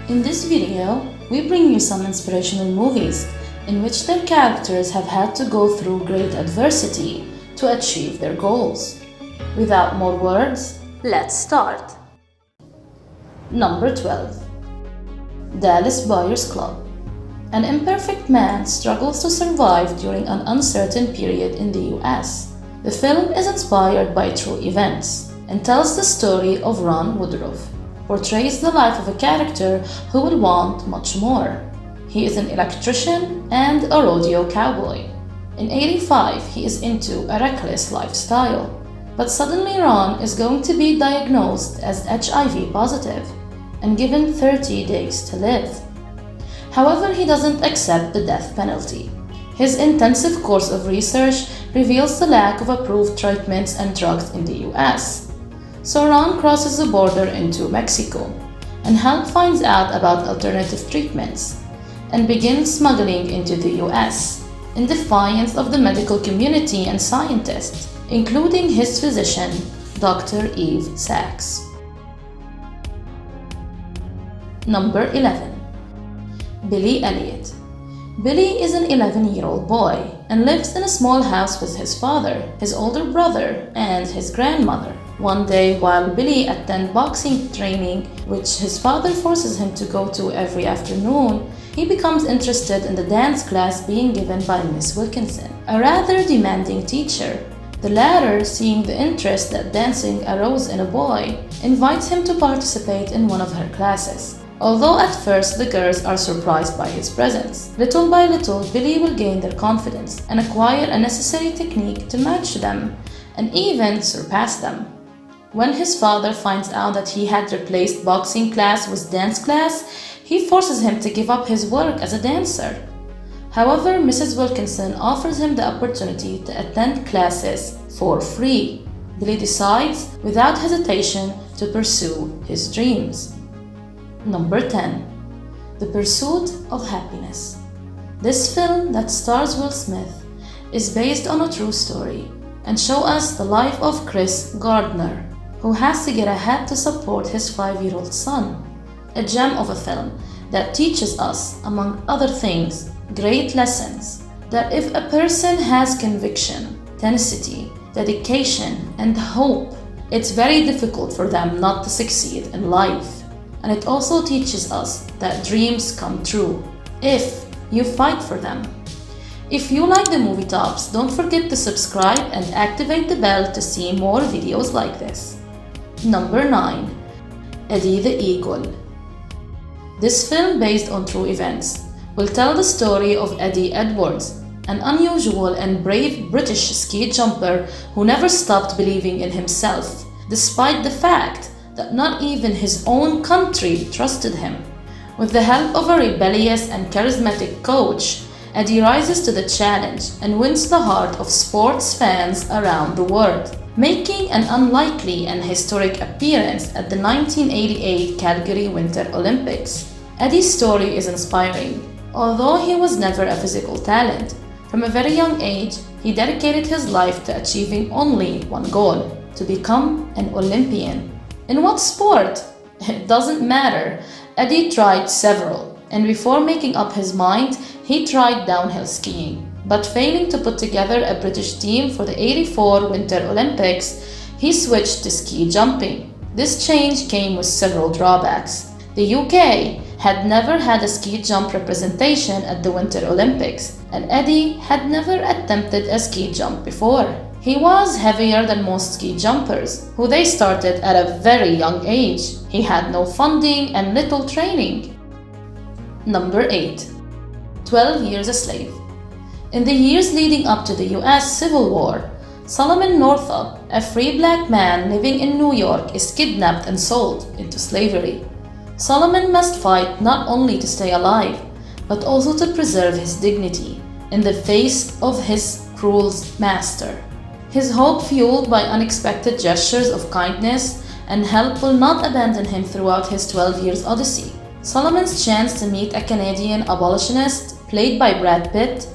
In this video, we bring you some inspirational movies in which their characters have had to go through great adversity to achieve their goals. Without more words, let's start. Number 12. Dallas Buyers Club. An imperfect man struggles to survive during an uncertain period in the US. The film is inspired by true events and tells the story of Ron Woodruff, portrays the life of a character who will want much more. He is an electrician and a rodeo cowboy. In '85, he is into a reckless lifestyle, but suddenly Ron is going to be diagnosed as HIV positive and given 30 days to live. However, he doesn't accept the death penalty. His intensive course of research reveals the lack of approved treatments and drugs in the US. So Ron crosses the border into Mexico and finds out about alternative treatments and begins smuggling into the US in defiance of the medical community and scientists, including his physician, Dr. Eve Sachs. Number 11. Billy Elliot. Billy is an 11-year-old boy and lives in a small house with his father, his older brother, and his grandmother. One day, while Billy attends boxing training, which his father forces him to go to every afternoon, he becomes interested in the dance class being given by Miss Wilkinson, a rather demanding teacher. The latter, seeing the interest that dancing arose in a boy, invites him to participate in one of her classes. Although at first the girls are surprised by his presence, little by little Billy will gain their confidence and acquire a necessary technique to match them and even surpass them. When his father finds out that he had replaced boxing class with dance class, he forces him to give up his work as a dancer. However, Mrs. Wilkinson offers him the opportunity to attend classes for free. Billy decides, without hesitation, to pursue his dreams. Number 10. The Pursuit of Happiness. This film that stars Will Smith is based on a true story and shows us the life of Chris Gardner, who has to get ahead to support his 5-year-old son. A gem of a film that teaches us, among other things, great lessons that if a person has conviction, tenacity, dedication, and hope, it's very difficult for them not to succeed in life. And it also teaches us that dreams come true if you fight for them. If you like the movie tops, don't forget to subscribe and activate the bell to see more videos like this. Number 9. Eddie the Eagle. This film, based on true events, will tell the story of Eddie Edwards, an unusual and brave British ski jumper who never stopped believing in himself, despite the fact that not even his own country trusted him. With the help of a rebellious and charismatic coach, Eddie rises to the challenge and wins the heart of sports fans around the world, making an unlikely and historic appearance at the 1988 Calgary Winter Olympics. Eddie's story is inspiring. Although he was never a physical talent, from a very young age, he dedicated his life to achieving only one goal: to become an Olympian. In what sport? It doesn't matter. Eddie tried several, and before making up his mind, he tried downhill skiing. But failing to put together a British team for the '84 Winter Olympics, he switched to ski jumping. This change came with several drawbacks. The UK had never had a ski jump representation at the Winter Olympics, and Eddie had never attempted a ski jump before. He was heavier than most ski jumpers, who they started at a very young age. He had no funding and little training. Number 8. 12 Years a Slave. In the years leading up to the US Civil War, Solomon Northup, a free black man living in New York, is kidnapped and sold into slavery. Solomon must fight not only to stay alive, but also to preserve his dignity in the face of his cruel master. His hope, fueled by unexpected gestures of kindness and help, will not abandon him throughout his 12 years odyssey. Solomon's chance to meet a Canadian abolitionist, played by Brad Pitt,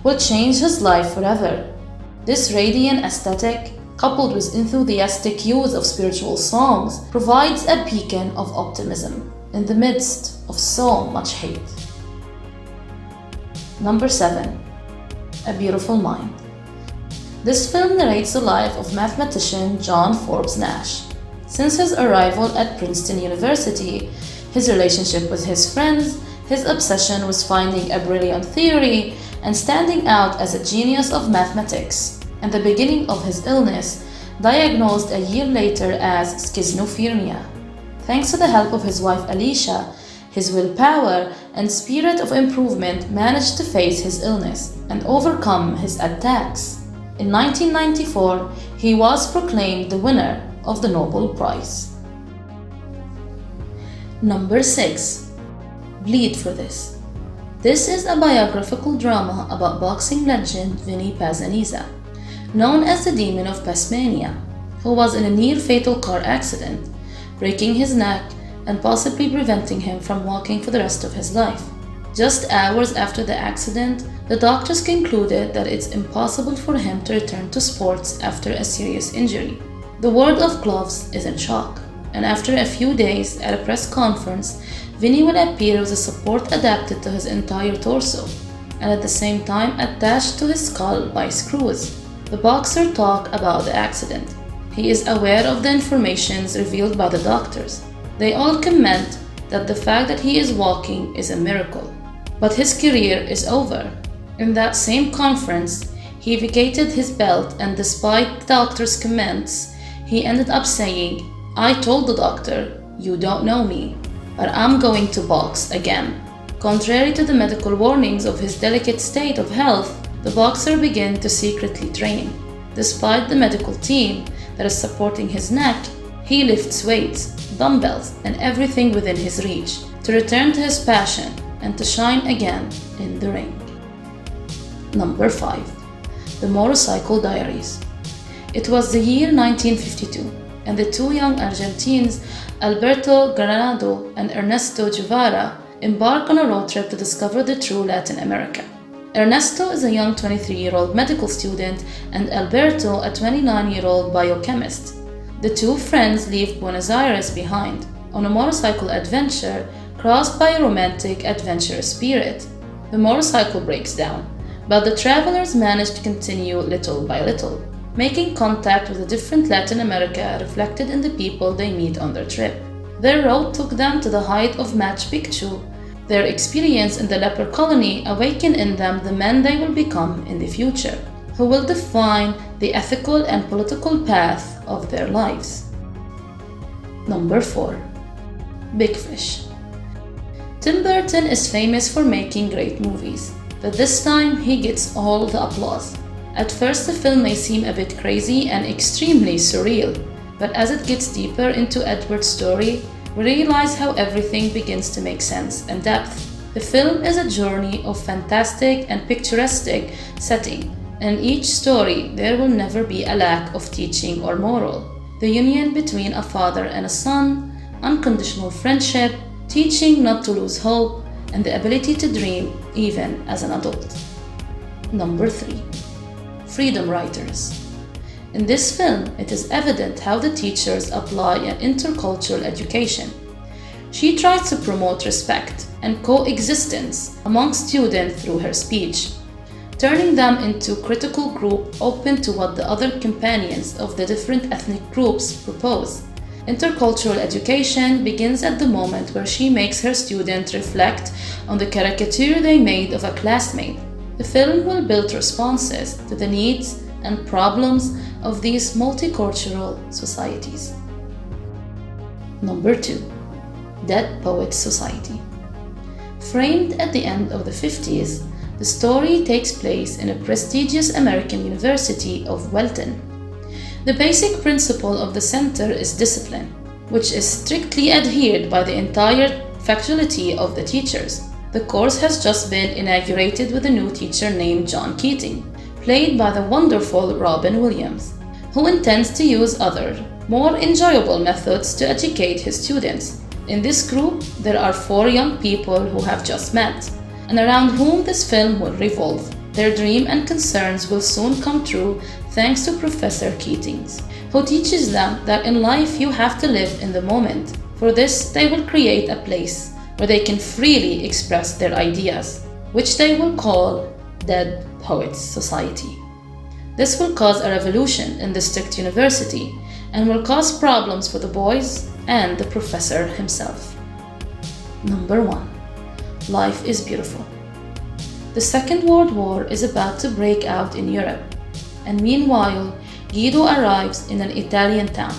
will change his life forever. This radiant aesthetic, coupled with enthusiastic use of spiritual songs, provides a beacon of optimism in the midst of of so much hate. Number 7. A Beautiful Mind. This film narrates the life of mathematician John Forbes Nash. Since his arrival at Princeton University, his relationship with his friends, his obsession with finding a brilliant theory, and standing out as a genius of mathematics, and the beginning of his illness, diagnosed a year later as schizophrenia. Thanks to the help of his wife Alicia, his willpower and spirit of improvement managed to face his illness and overcome his attacks. In 1994, he was proclaimed the winner of the Nobel Prize. Number 6. Bleed for This. This is a biographical drama about boxing legend Vinny Pazanisa, known as the Demon of Tasmania, who was in a near-fatal car accident, breaking his neck and possibly preventing him from walking for the rest of his life. Just hours after the accident, the doctors concluded that it's impossible for him to return to sports after a serious injury. The world of gloves is in shock, and after a few days at a press conference, Vinny will appear with a support adapted to his entire torso, and at the same time attached to his skull by screws. The boxer talks about the accident. He is aware of the information revealed by the doctors. They all comment that the fact that he is walking is a miracle. But his career is over. In that same conference, he vacated his belt, and despite the doctor's comments, he ended up saying, "I told the doctor, you don't know me, but I'm going to box again." Contrary to the medical warnings of his delicate state of health, the boxer began to secretly train. Despite the medical team that is supporting his neck, he lifts weights, dumbbells, and everything within his reach to return to his passion and to shine again in the ring. Number 5. The Motorcycle Diaries. It was the year 1952, and the two young Argentines, Alberto Granado and Ernesto Guevara, embark on a road trip to discover the true Latin America. Ernesto is a young 23-year-old medical student, and Alberto a 29-year-old biochemist. The two friends leave Buenos Aires behind on a motorcycle adventure crossed by a romantic, adventurous spirit. The motorcycle breaks down, but the travelers manage to continue little by little, making contact with a different Latin America reflected in the people they meet on their trip. Their road took them to the height of Machu Picchu. Their experience in the leper colony awakened in them the men they will become in the future, who will define the ethical and political path of their lives. Number 4. Big Fish. Tim Burton is famous for making great movies, but this time he gets all the applause. At first the film may seem a bit crazy and extremely surreal, but as it gets deeper into Edward's story, we realize how everything begins to make sense and depth. The film is a journey of fantastic and picturesque setting, and in each story there will never be a lack of teaching or moral. The union between a father and a son, unconditional friendship, teaching not to lose hope, and the ability to dream even as an adult. Number 3. Freedom Writers. In this film, it is evident how the teachers apply an intercultural education. She tries to promote respect and coexistence among students through her speech, turning them into a critical group open to what the other companions of the different ethnic groups propose. Intercultural education begins at the moment where she makes her students reflect on the caricature they made of a classmate. The film will build responses to the needs and problems of these multicultural societies. Number 2. Dead Poets Society. Framed at the end of the 50s, the story takes place in a prestigious American university of Welton. The basic principle of the center is discipline, which is strictly adhered by the entire faculty of the teachers. The course has just been inaugurated with a new teacher named John Keating, played by the wonderful Robin Williams, who intends to use other, more enjoyable methods to educate his students. In this group, there are 4 young people who have just met, and around whom this film will revolve. Their dream and concerns will soon come true thanks to Professor Keating, who teaches them that in life you have to live in the moment. For this, they will create a place where they can freely express their ideas, which they will call Dead Poets Society. This will cause a revolution in the strict university and will cause problems for the boys and the professor himself. Number 1. Life is beautiful. The Second World War is about to break out in Europe, and meanwhile, Guido arrives in an Italian town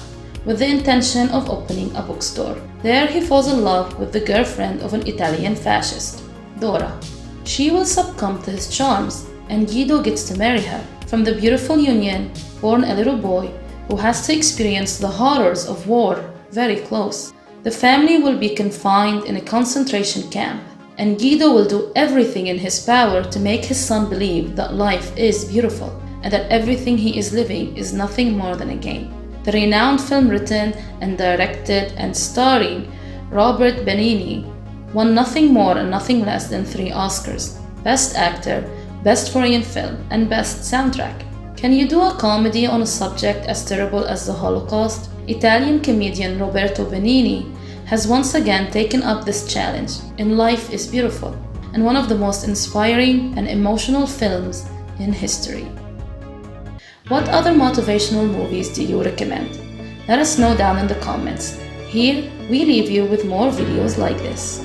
with the intention of opening a bookstore. There he falls in love with the girlfriend of an Italian fascist, Dora. She will succumb to his charms, and Guido gets to marry her. From the beautiful union, born a little boy who has to experience the horrors of war very close. The family will be confined in a concentration camp, and Guido will do everything in his power to make his son believe that life is beautiful and that everything he is living is nothing more than a game. The renowned film written and directed and starring Robert Benigni won nothing more and nothing less than 3 Oscars: Best Actor, Best Foreign Film, and Best Soundtrack. Can you do a comedy on a subject as terrible as the Holocaust? Italian comedian Roberto Benigni has once again taken up this challenge in Life is Beautiful, and one of the most inspiring and emotional films in history. What other motivational movies do you recommend? Let us know down in the comments. Here, we leave you with more videos like this.